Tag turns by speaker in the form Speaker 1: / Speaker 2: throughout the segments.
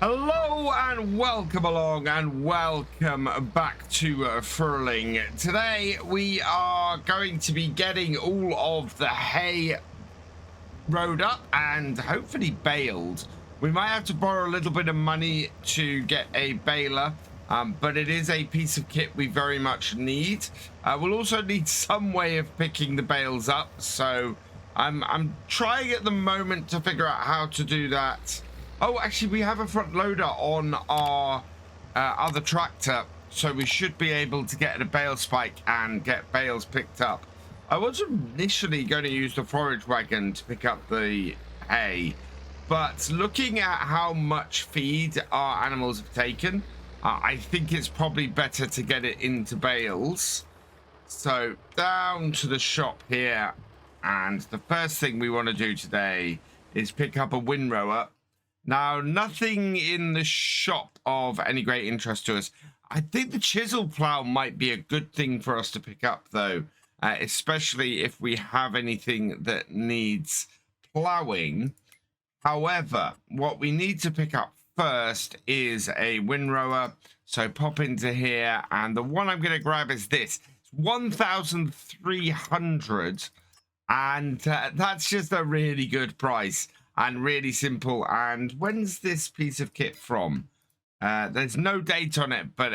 Speaker 1: Hello and welcome along and welcome back to Frühling. Today we are going to be getting all of the hay rode up and hopefully baled. We might have to borrow a little bit of money to get a baler, but it is a piece of kit we very much need. We'll also need some way of picking the bales up, so I'm trying at the moment to figure out how to do that. Oh, actually, we have a front loader on our other tractor, so we should be able to get a bale spike and get bales picked up. I was initially going to use the forage wagon to pick up the hay, but looking at how much feed our animals have taken, I think it's probably better to get it into bales. So down to the shop here, and the first thing we want to do today is pick up a windrower. Now, nothing in the shop of any great interest to us. I think the chisel plow might be a good thing for us to pick up, though, especially if we have anything that needs plowing. However, what we need to pick up first is a windrower. So pop into here, and the one I'm going to grab is this. It's 1,300, and that's just a really good price. And really simple. And when's this piece of kit from? There's no date on it, but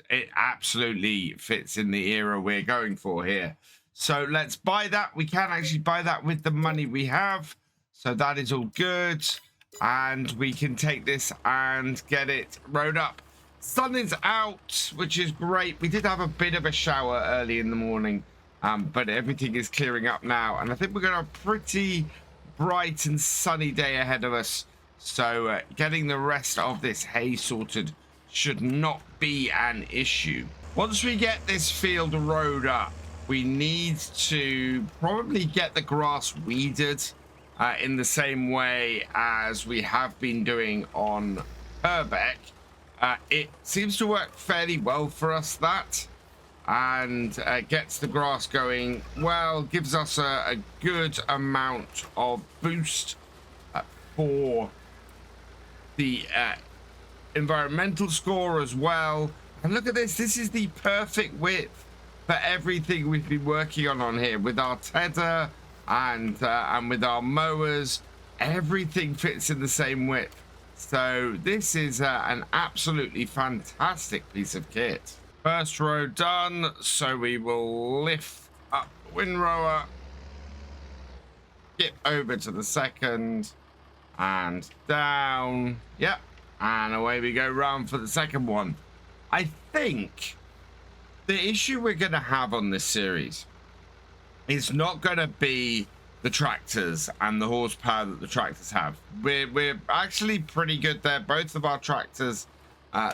Speaker 1: it absolutely fits in the era we're going for here. So let's buy that. We can actually buy that with the money we have. So that is all good. And we can take this and get it rode up. Sun is out, which is great. We did have a bit of a shower early in the morning, but everything is clearing up now. And I think we're going to have a pretty bright and sunny day ahead of us, so getting the rest of this hay sorted should not be an issue. Once we get this field rode up, we need to probably get the grass weeded in the same way as we have been doing on Herbeck. It seems to work fairly well for us, that, and gets the grass going well, gives us a good amount of boost for the environmental score as well. And look at this, this is the perfect width for everything we've been working on here with our tether and with our mowers. Everything fits in the same width, so this is an absolutely fantastic piece of kit. First row done, so we will lift up the windrower, get over to the second, and down. Yep, and away we go round for the second one. I think the issue we're going to have on this series is not going to be the tractors and the horsepower that the tractors have. We're actually pretty good there. Both of our tractors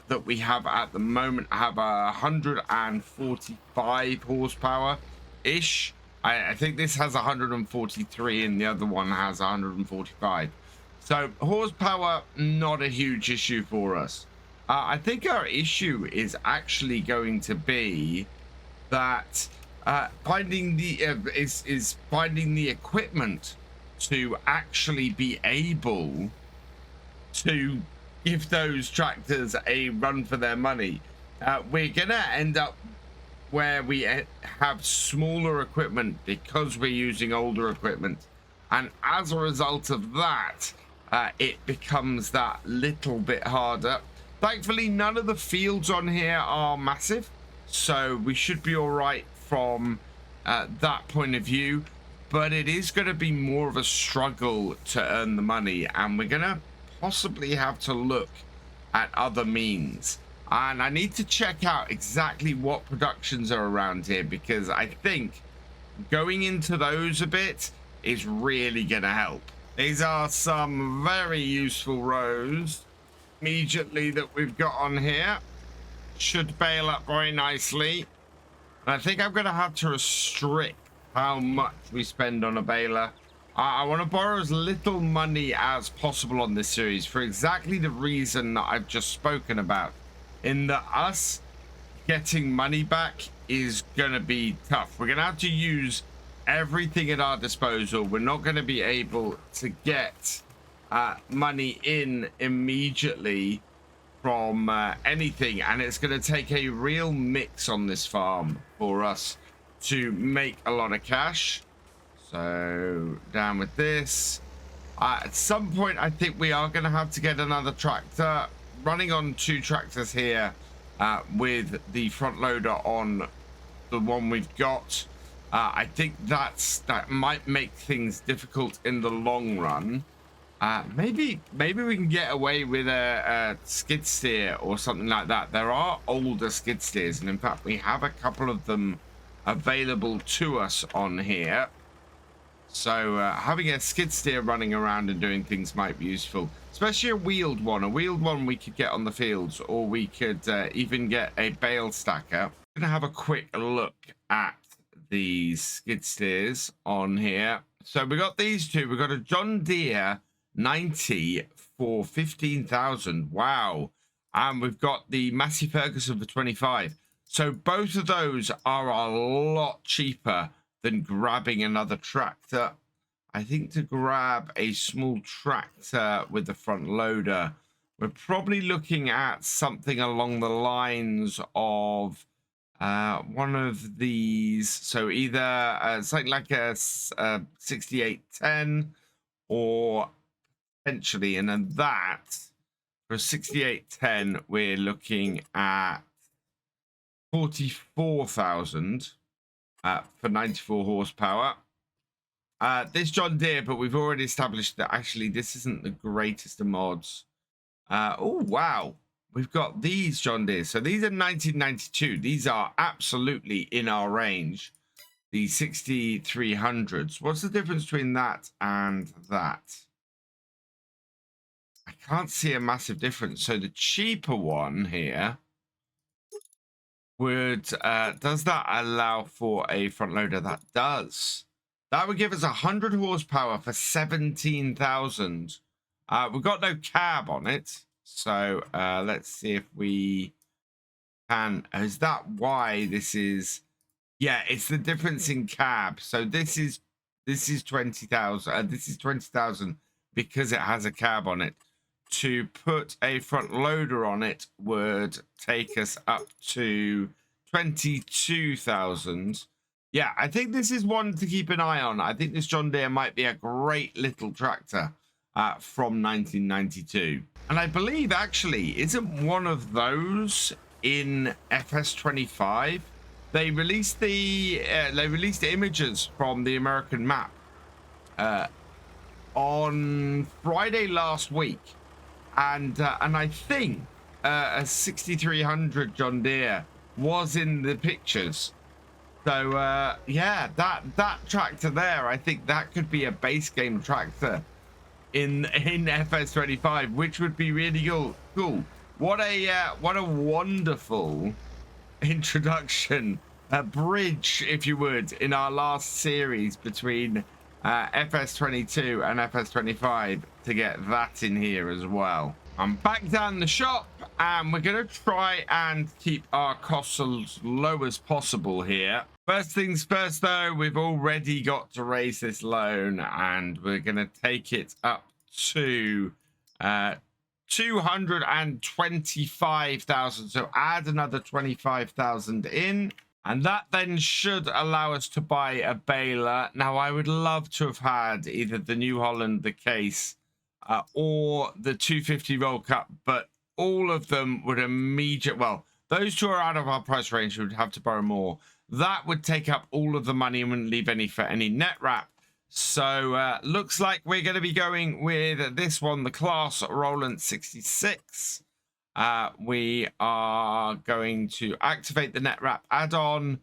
Speaker 1: that we have at the moment have 145 horsepower ish. I think this has 143 and the other one has 145. So horsepower, not a huge issue for us. I think our issue is actually going to be that finding the equipment to actually be able to give those tractors a run for their money. We're gonna end up where we have smaller equipment because we're using older equipment, and as a result of that, it becomes that little bit harder. Thankfully, none of the fields on here are massive, so we should be all right from that point of view, but it is going to be more of a struggle to earn the money, and we're gonna possibly have to look at other means. And I need to check out exactly what productions are around here, because I think going into those a bit is really gonna help. These are some very useful rows immediately that we've got on here. Should bail up very nicely. And I think I'm gonna have to restrict how much we spend on a baler. I want to borrow as little money as possible on this series for exactly the reason that I've just spoken about, in that us getting money back is going to be tough. We're going to have to use everything at our disposal. We're not going to be able to get money in immediately from anything, and it's going to take a real mix on this farm for us to make a lot of cash. So down with this. At some point, I think we are going to have to get another tractor. Running on 2 tractors here with the front loader on the one we've got. I think that might make things difficult in the long run. Maybe we can get away with a skid steer or something like that. There are older skid steers, and in fact, we have a couple of them available to us on here. So having a skid steer running around and doing things might be useful, especially a wheeled one. A wheeled one we could get on the fields, or we could even get a bale stacker. I'm gonna have a quick look at these skid steers on here. So we got these two. We got a John Deere 90 for 15,000. Wow. And we've got the Massey Ferguson for 25. So both of those are a lot cheaper than grabbing another tractor. I think to grab a small tractor with the front loader, we're probably looking at something along the lines of one of these. So either something like a 6810 or potentially, and then that for 6810 we're looking at 44,000 for 94 horsepower. This John Deere, but we've already established that actually this isn't the greatest of mods. Oh wow, we've got these John Deere. So these are 1992. These are absolutely in our range. The 6300s. What's the difference between that and that? I can't see a massive difference. So the cheaper one here would does that allow for a front loader? That does. That would give us 100 horsepower for 17,000. We've got no cab on it, so let's see if we can. Is that why this is? Yeah, it's the difference in cab. So this is 20,000. This is 20,000 because it has a cab on it. To put a front loader on it would take us up to 22,000. Yeah, I think this is one to keep an eye on. I think this John Deere might be a great little tractor from 1992. And I believe actually, isn't one of those in FS25? They released the images from the American map on Friday last week. And I think a 6300 John Deere was in the pictures. So yeah, that tractor there, I think that could be a base game tractor in FS25, which would be really cool. What a wonderful introduction, a bridge, if you would, in our last series between FS22 and FS25 to get that in here as well. I'm back down the shop, and we're going to try and keep our costs as low as possible here. First things first, though, we've already got to raise this loan, and we're going to take it up to 225,000. So add another 25,000 in. And that then should allow us to buy a baler. Now, I would love to have had either the New Holland, the Case, or the 250 Roll Cup, but all of them would immediately... Well, those two are out of our price range. We would have to borrow more. That would take up all of the money and wouldn't leave any for any net wrap. So, looks like we're going to be going with this one, the Class Roland 66. We are going to activate the net wrap add-on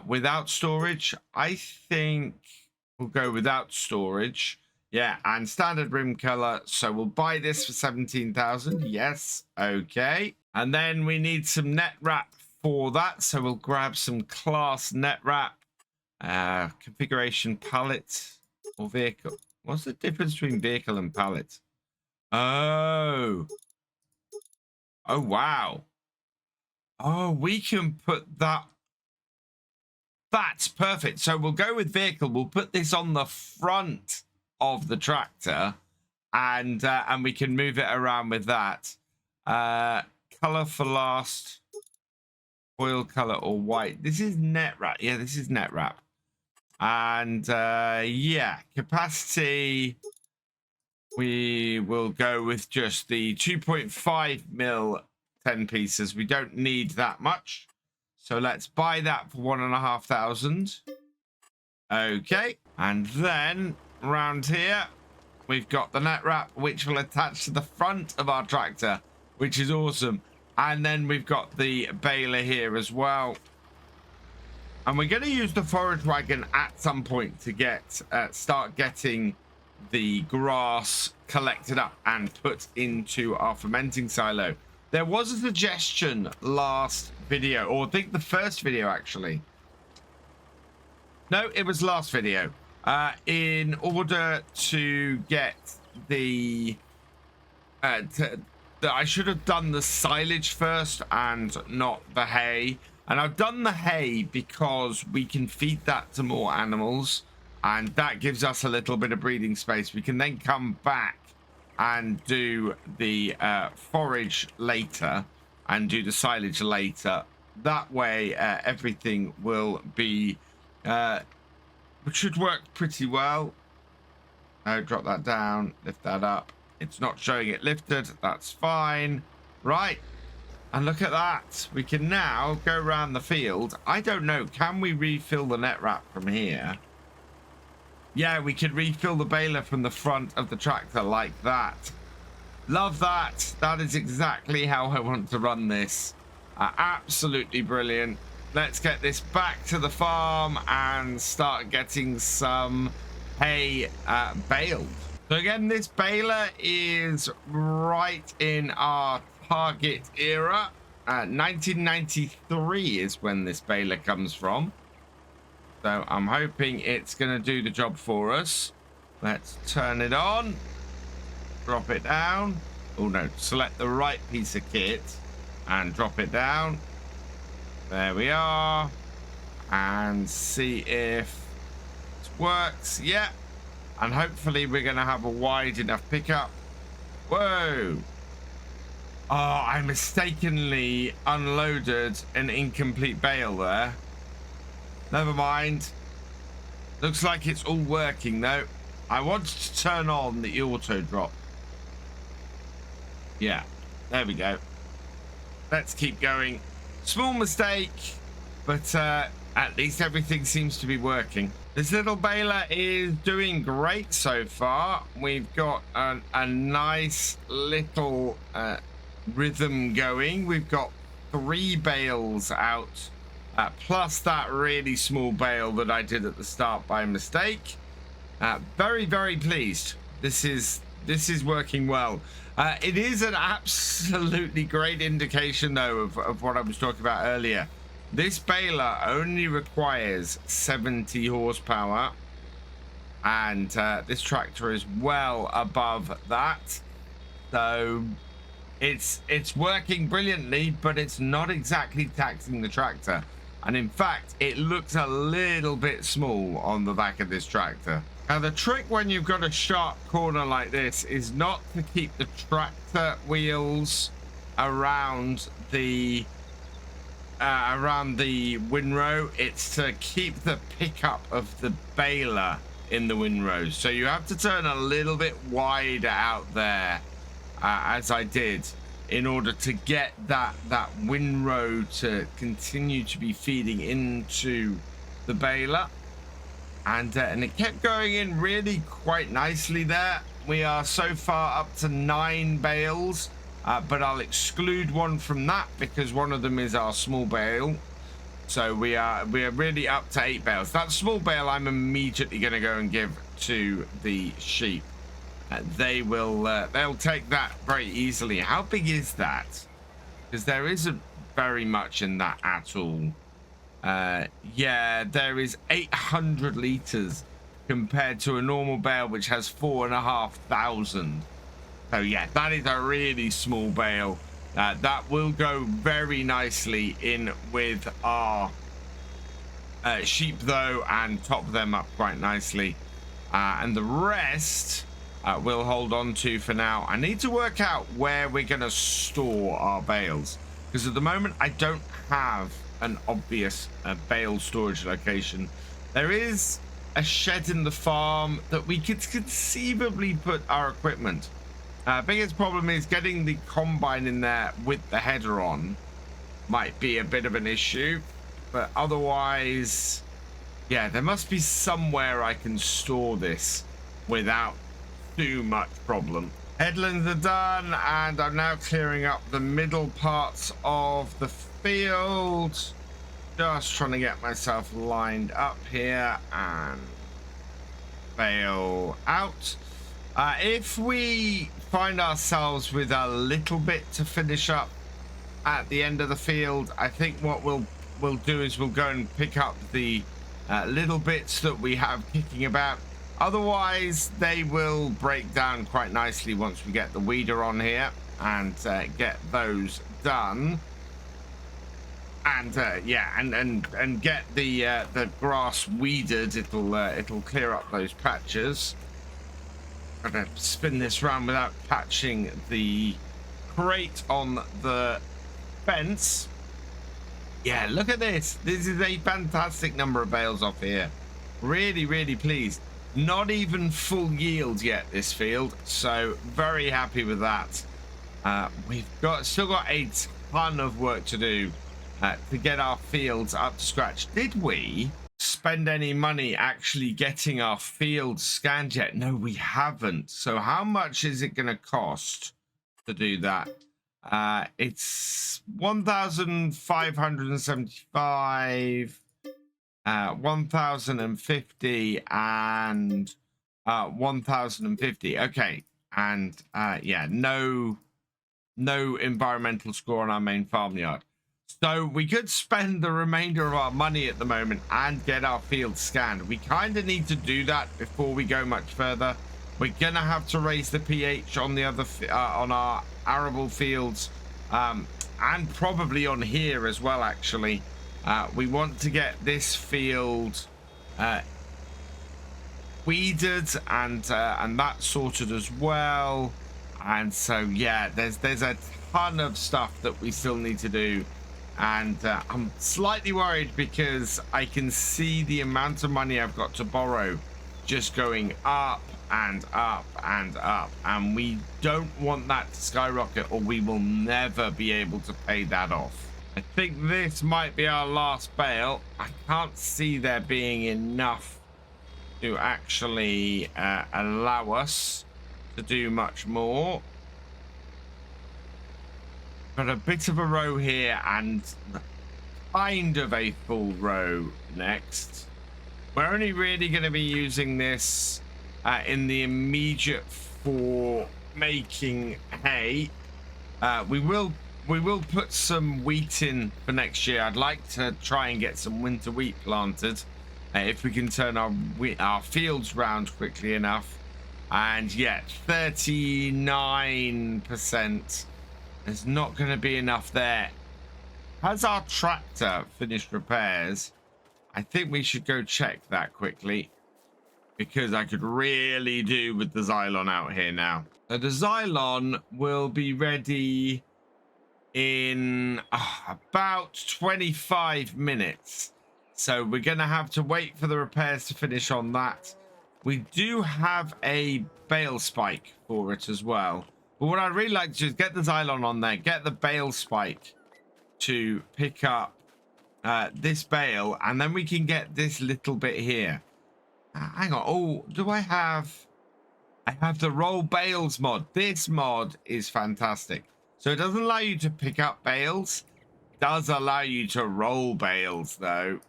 Speaker 1: without storage. I think we'll go without storage. Yeah, and standard rim color. So we'll buy this for 17,000. Yes, okay. And then we need some net wrap for that. So we'll grab some class net wrap, configuration pallet or vehicle. What's the difference between vehicle and pallet? Oh, wow. Oh, we can put that. That's perfect. So we'll go with vehicle. We'll put this on the front of the tractor, and we can move it around with that. Color for last, oil color or white. This is net wrap. Yeah, this is net wrap. And yeah, capacity, we will go with just the 2.5 mil 10 pieces. We don't need that much, so let's buy that for 1,500. Okay, and then around here we've got the net wrap, which will attach to the front of our tractor, which is awesome. And then we've got the baler here as well. And we're going to use the forage wagon at some point to get start getting the grass collected up and put into our fermenting silo. There was a suggestion last video, or I think the first video actually. No, it was last video. In order to get the I should have done the silage first and not the hay. And I've done the hay because we can feed that to more animals, and that gives us a little bit of breathing space. We can then come back and do the forage later and do the silage later. That way everything will be which should work pretty well. Drop that down, lift that up. It's not showing it lifted. That's fine. Right. And look at that. We can now go around the field. I don't know. Can we refill the net wrap from here? Yeah, we could refill the baler from the front of the tractor like that. Love that. That is exactly how I want to run this. Absolutely brilliant. Let's get this back to the farm and start getting some hay baled. So again, this baler is right in our target era. 1993 is when this baler comes from. So I'm hoping it's going to do the job for us. Let's turn it on. Drop it down. Oh no, select the right piece of kit and drop it down. There we are. And see if it works. Yeah. And hopefully we're going to have a wide enough pickup. Whoa. Oh, I mistakenly unloaded an incomplete bale there. Never mind. Looks like it's all working though. I wanted to turn on the auto drop. Yeah, there we go. Let's keep going. Small mistake, but at least everything seems to be working. This little baler is doing great so far. We've got a nice little rhythm going. We've got 3 bales out, plus that really small bale that I did at the start by mistake. Very, very pleased. This is working well. It is an absolutely great indication though of what I was talking about earlier. This baler only requires 70 horsepower, and this tractor is well above that. So it's working brilliantly, but it's not exactly taxing the tractor. And in fact, it looks a little bit small on the back of this tractor. Now, the trick when you've got a sharp corner like this is not to keep the tractor wheels around the windrow. It's to keep the pickup of the baler in the windrow. So you have to turn a little bit wider out there, as I did, in order to get that windrow to continue to be feeding into the baler. And it kept going in really quite nicely there. We are so far up to 9 bales, but I'll exclude one from that because one of them is our small bale. So we are really up to 8 bales. That small bale I'm immediately going to go and give to the sheep. They'll take that very easily. How big is that? Because there isn't very much in that at all. Yeah, there is 800 liters compared to a normal bale which has 4,500. So yeah, that is a really small bale. That will go very nicely in with our sheep though, and top them up quite nicely. And the rest we'll hold on to for now. I need to work out where we're going to store our bales, because at the moment I don't have an obvious bale storage location. There is a shed in the farm that we could conceivably put our equipment. Biggest problem is getting the combine in there with the header on might be a bit of an issue, but otherwise, yeah, there must be somewhere I can store this without too much problem. Headlands are done, and I'm now clearing up the middle parts of the field. Just trying to get myself lined up here and bale out. If we find ourselves with a little bit to finish up at the end of the field, I think what we'll do is we'll go and pick up the little bits that we have kicking about. Otherwise, they will break down quite nicely once we get the weeder on here and get those done. And yeah, and get the grass weeded. It'll clear up those patches. I'm gonna spin this round without catching the crate on the fence. Yeah, look at this. This is a fantastic number of bales off here. Really, really pleased. Not even full yield yet this field, so very happy with that. We've still got a ton of work to do to get our fields up to scratch. Did we spend any money actually getting our fields scanned yet? No, we haven't. So how much is it going to cost to do that? It's 1,575, 1,050, and 1,050. Okay, and yeah, no environmental score on our main farmyard. So we could spend the remainder of our money at the moment and get our field scanned. We kind of need to do that before we go much further. We're gonna have to raise the pH on the other on our arable fields, and probably on here as well. Actually, we want to get this field weeded and that sorted as well. And so yeah, there's a ton of stuff that we still need to do. And I'm slightly worried because I can see the amount of money I've got to borrow just going up and up and up, and we don't want that to skyrocket or we will never be able to pay that off. I think this might be our last bale. I can't see there being enough to actually allow us to do much more. Got a bit of a row here and kind of a full row next. We're only really going to be using this in the immediate for making hay. We will put some wheat in for next year. I'd like to try and get some winter wheat planted if we can turn our fields round quickly enough. And yeah, 39%. There's not going to be enough there. Has our tractor finished repairs? I think we should go check that quickly, because I could really do with the Xylon out here now. So the Xylon will be ready in about 25 minutes. So we're going to have to wait for the repairs to finish on that. We do have a bale spike for it as well. But what I'd really like to do is get the Xylon on there, get the bale spike to pick up this bale, and then we can get this little bit here. Hang on. Oh, do I have the roll bales mod. This mod is fantastic. So it doesn't allow you to pick up bales. It does allow you to roll bales, though.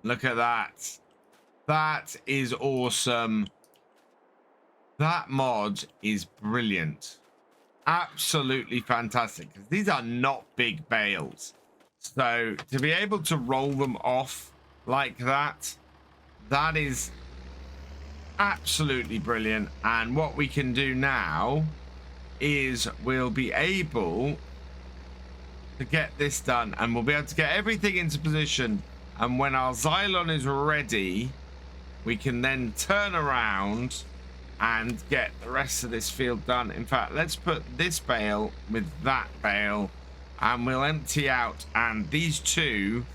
Speaker 1: Look at that. That is awesome. That mod is brilliant. Absolutely fantastic. These are not big bales. So to be able to roll them off like that, that is absolutely brilliant. And what we can do now is we'll be able to get this done, and we'll be able to get everything into position. And when our Xylon is ready, we can then turn around and get the rest of this field done. In fact, let's put this bale with that bale and we'll empty out, and these two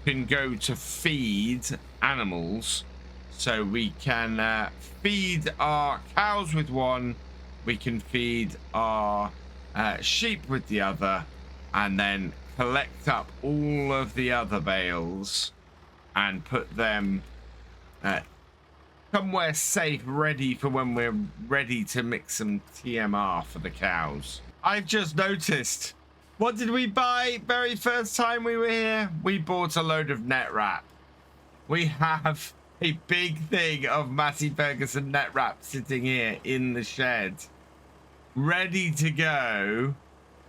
Speaker 1: can go to feed animals. So we can feed our cows with one, we can feed our sheep with the other, and then collect up all of the other bales and put them somewhere safe, ready for when we're ready to mix some TMR for the cows. I've just noticed, what did we buy very first time we were here? We bought a load of net wrap. We have a big thing of Matty Ferguson net wrap sitting here in the shed, ready to go.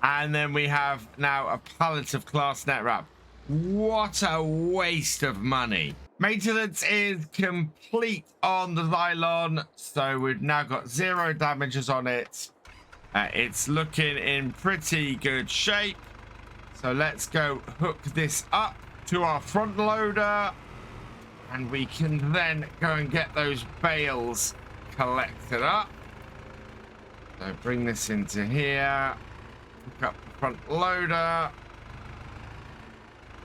Speaker 1: And then we have now a pallet of class net wrap. What a waste of money. Maintenance is complete on the Xylon, so we've now got 0 damages on it. It's looking in pretty good shape. So let's go hook this up to our front loader, and we can then go and get those bales collected up. So bring this into here, hook up the front loader.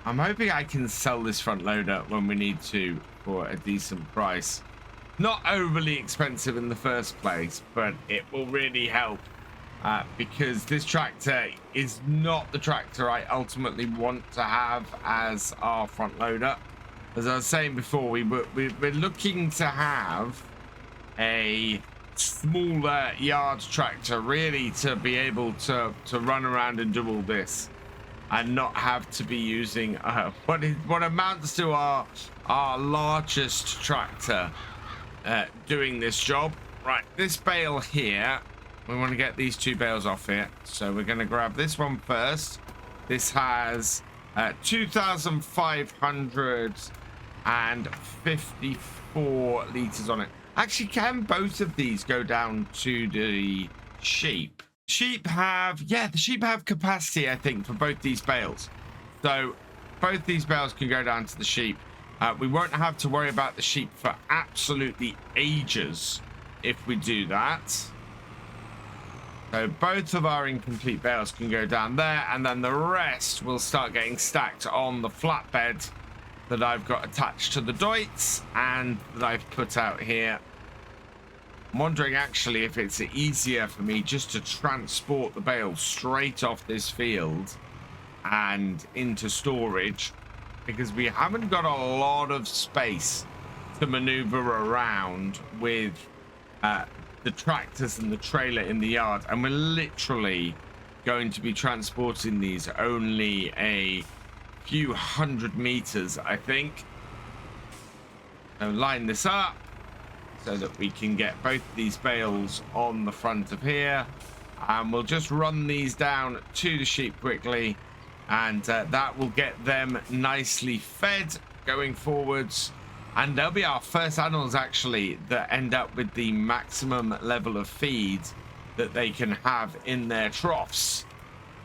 Speaker 1: I'm hoping I can sell this front loader when we need to for a decent price. Not overly expensive in the first place, but it will really help because this tractor is not the tractor I ultimately want to have as our front loader. As I was saying before, we're looking to have a smaller yard tractor really to be able to run around and do all this, and not have to be using what amounts to our largest tractor doing this job. Right, this bale here, we want to get these 2 bales off here. So we're going to grab this one first. This has 2,554 liters on it. Actually, can both of these go down to the sheep? Sheep have, yeah, the sheep have capacity, I think, for both these bales. So both these bales can go down to the sheep. We won't have to worry about the sheep for absolutely ages if we do that. So both of our incomplete bales can go down there, and then the rest will start getting stacked on the flatbed that I've got attached to the Deutz and that I've put out here. I'm wondering actually if it's easier for me just to transport the bale straight off this field and into storage, because we haven't got a lot of space to maneuver around with the tractors and the trailer in the yard, and we're literally going to be transporting these only a few hundred meters, I think. So line this up so that we can get both these bales on the front of here, and we'll just run these down to the sheep quickly, and that will get them nicely fed going forwards, and they'll be our first animals actually that end up with the maximum level of feed that they can have in their troughs.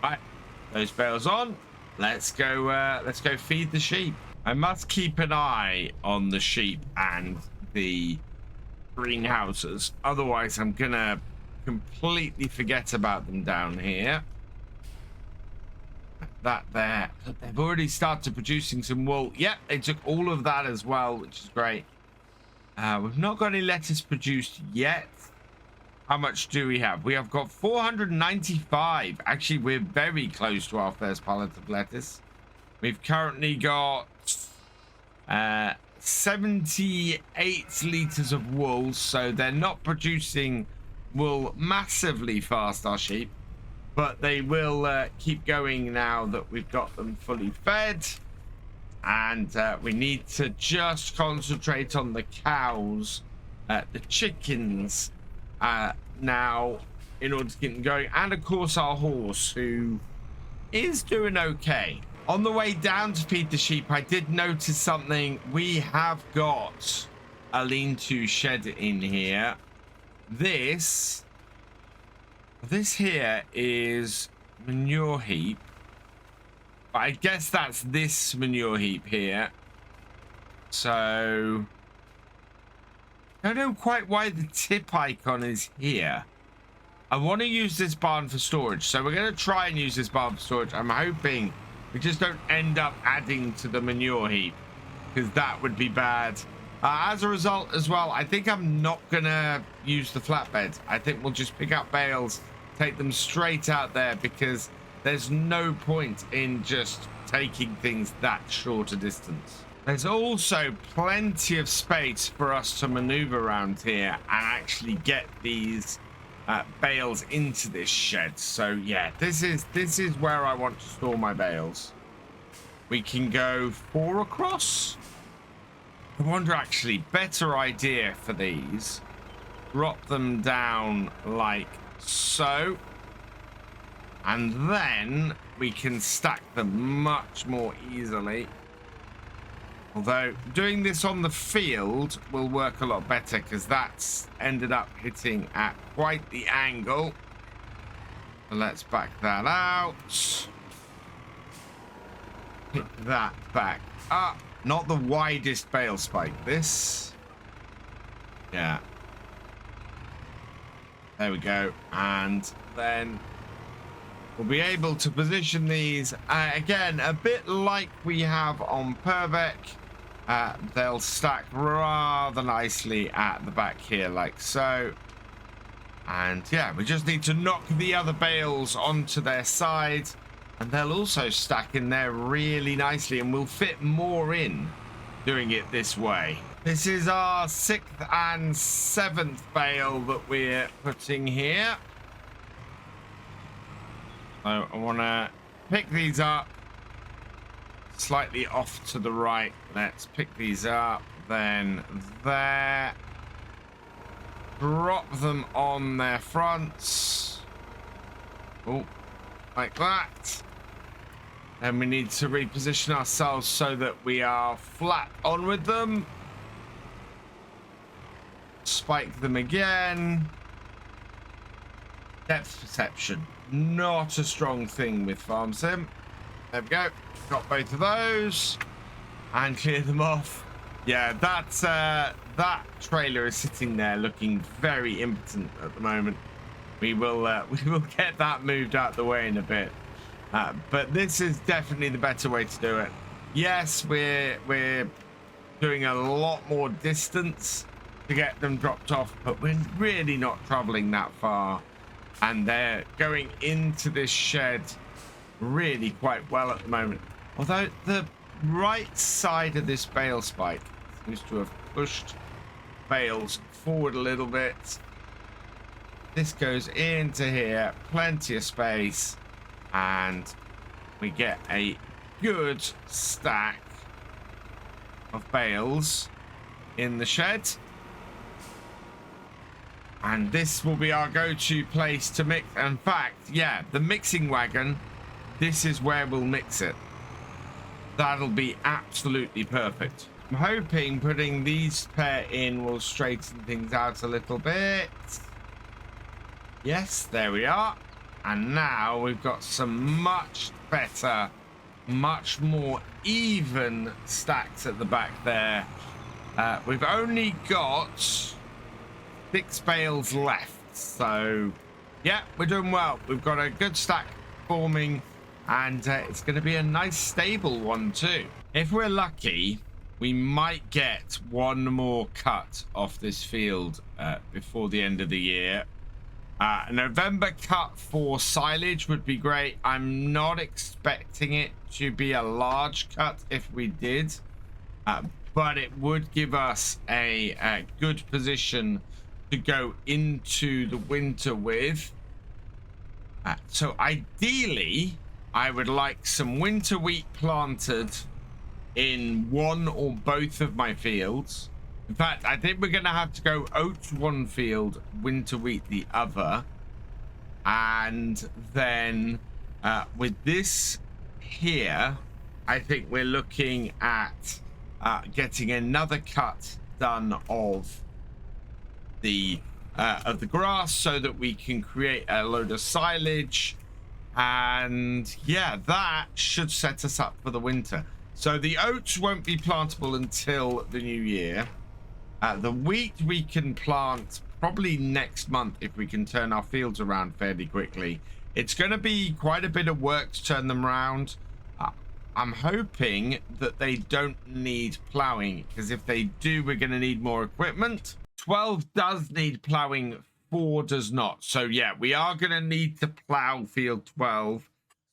Speaker 1: Right, those bales on. Let's go feed the sheep. I must keep an eye on the sheep and the greenhouses, otherwise I'm gonna completely forget about them down here. That there, they've already started producing some wool. Yep, they took all of that as well, which is great. We've not got any lettuce produced yet. How much do we have? We have got 495. Actually, we're very close to our first pallet of lettuce. We've currently got 78 liters of wool, so they're not producing wool massively fast, our sheep, but they will keep going now that we've got them fully fed. And we need to just concentrate on the cows, the chickens now, in order to get them going, and of course our horse, who is doing okay. On the way down to feed the sheep, I did notice something. We have got a lean-to shed in here. This here is manure heap. I guess that's this manure heap here. So I don't know quite why the tip icon is here. I want to use this barn for storage, so we're going to try and use this barn for storage. I'm hoping we just don't end up adding to the manure heap, because that would be bad. As a result as well, I think I'm not going to use the flatbed. I think we'll just pick up bales, take them straight out there, because there's no point in just taking things that short a distance. There's also plenty of space for us to maneuver around here and actually get these bales into this shed. So yeah, this is where I want to store my bales. We can go 4 across. I wonder, actually, better idea for these, drop them down like so, and then we can stack them much more easily. Although doing this on the field will work a lot better, because that's ended up hitting at quite the angle. So let's back that out. Pick that back up. Not the widest bale spike, this. Yeah. There we go. And then we'll be able to position these, again, a bit like we have on Purbeck. They'll stack rather nicely at the back here, like so. And yeah, we just need to knock the other bales onto their side, and they'll also stack in there really nicely, and we'll fit more in doing it this way. This is our 6th and 7th bale that we're putting here. So I want to pick these up slightly off to the right. Let's pick these up, then there. Drop them on their fronts. Oh, like that. And we need to reposition ourselves so that we are flat on with them. Spike them again. Depth perception, not a strong thing with Farm Sim. There we go. Got both of those. And clear them off. Yeah, that trailer is sitting there looking very impotent at the moment. We will get that moved out the way in a bit. But this is definitely the better way to do it. Yes, we're doing a lot more distance to get them dropped off, but we're really not traveling that far. And they're going into this shed really quite well at the moment. Although the right side of this bale spike seems to have pushed bales forward a little bit. This goes into here, plenty of space, and we get a good stack of bales in the shed. And this will be our go-to place to mix. In fact, yeah, the mixing wagon, this is where we'll mix it. That'll be absolutely perfect. I'm hoping putting these pair in will straighten things out a little bit. Yes, there we are. And now we've got some much better, much more even stacks at the back there. We've only got 6 bales left. So, yeah, we're doing well. We've got a good stack forming, and it's going to be a nice stable one too. If we're lucky, we might get one more cut off this field before the end of the year. A November cut for silage would be great. I'm not expecting it to be a large cut if we did, but it would give us a good position to go into the winter with. So ideally, I would like some winter wheat planted in one or both of my fields. In fact, I think we're going to have to go oats one field, winter wheat the other. And then with this here, I think we're looking at getting another cut done of the grass so that we can create a load of silage. And yeah, that should set us up for the winter. So the oats won't be plantable until the new year. The wheat we can plant probably next month if we can turn our fields around fairly quickly. It's going to be quite a bit of work to turn them around. I'm hoping that they don't need plowing, because if they do, we're going to need more equipment. 12 does need plowing, 4 does not. So yeah, we are going to need to plow field 12.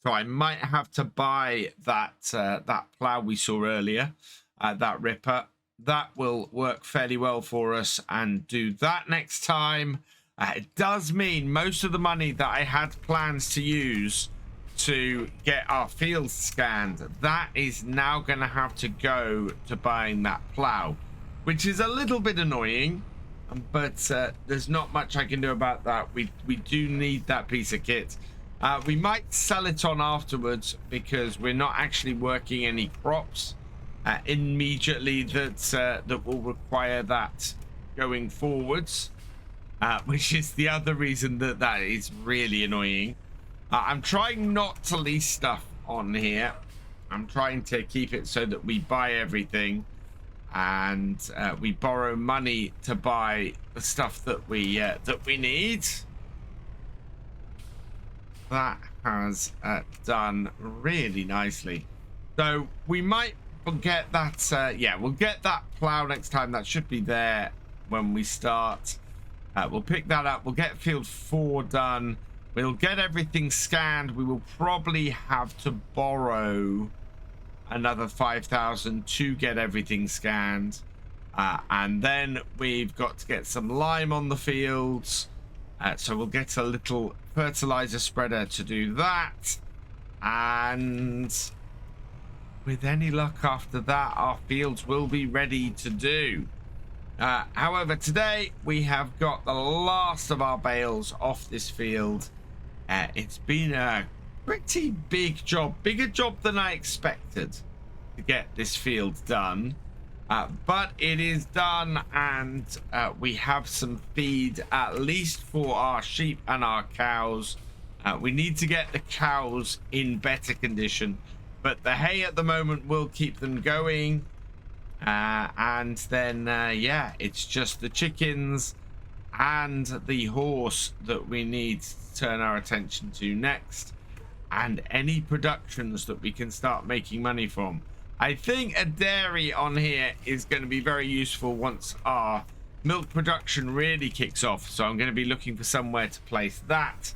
Speaker 1: So I might have to buy that that plow we saw earlier, that ripper. That will work fairly well for us, and do that next time. It does mean most of the money that I had plans to use to get our fields scanned, that is now going to have to go to buying that plow, which is a little bit annoying, but there's not much I can do about that. We do need that piece of kit. We might sell it on afterwards, because we're not actually working any crops immediately that will require that going forwards, which is the other reason that is really annoying. I'm trying not to lease stuff on here. I'm trying to keep it so that we buy everything, and we borrow money to buy the stuff that we need. That has done really nicely. So we might get that. Yeah, we'll get that plow next time. That should be there when we start. We'll pick that up. We'll get field 4 done. We'll get everything scanned. We will probably have to borrow another 5,000 to get everything scanned. And then we've got to get some lime on the fields. So we'll get a little fertilizer spreader to do that. And with any luck after that, our fields will be ready to do. However, today we have got the last of our bales off this field. It's been a pretty big job, bigger job than I expected to get this field done, but it is done, and we have some feed at least for our sheep and our cows. We need to get the cows in better condition, but the hay at the moment will keep them going, and then yeah, it's just the chickens and the horse that we need to turn our attention to next, and any productions that we can start making money from. I think a dairy on here is going to be very useful once our milk production really kicks off, so I'm going to be looking for somewhere to place that.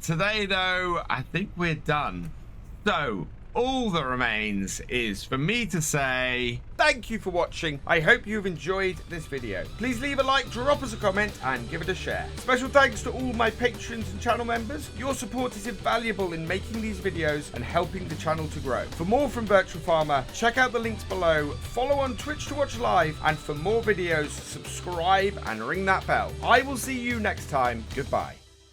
Speaker 1: Today though, I think we're done, so all that remains is for me to say thank you for watching. I hope you've enjoyed this video. Please leave a like, drop us a comment, and give it a share. Special thanks to all my patrons and channel members. Your support is invaluable in making these videos and helping the channel to grow. For more from Virtual Farmer, check out the links below, follow on Twitch to watch live, and for more videos, subscribe and ring that bell. I will see you next time. Goodbye.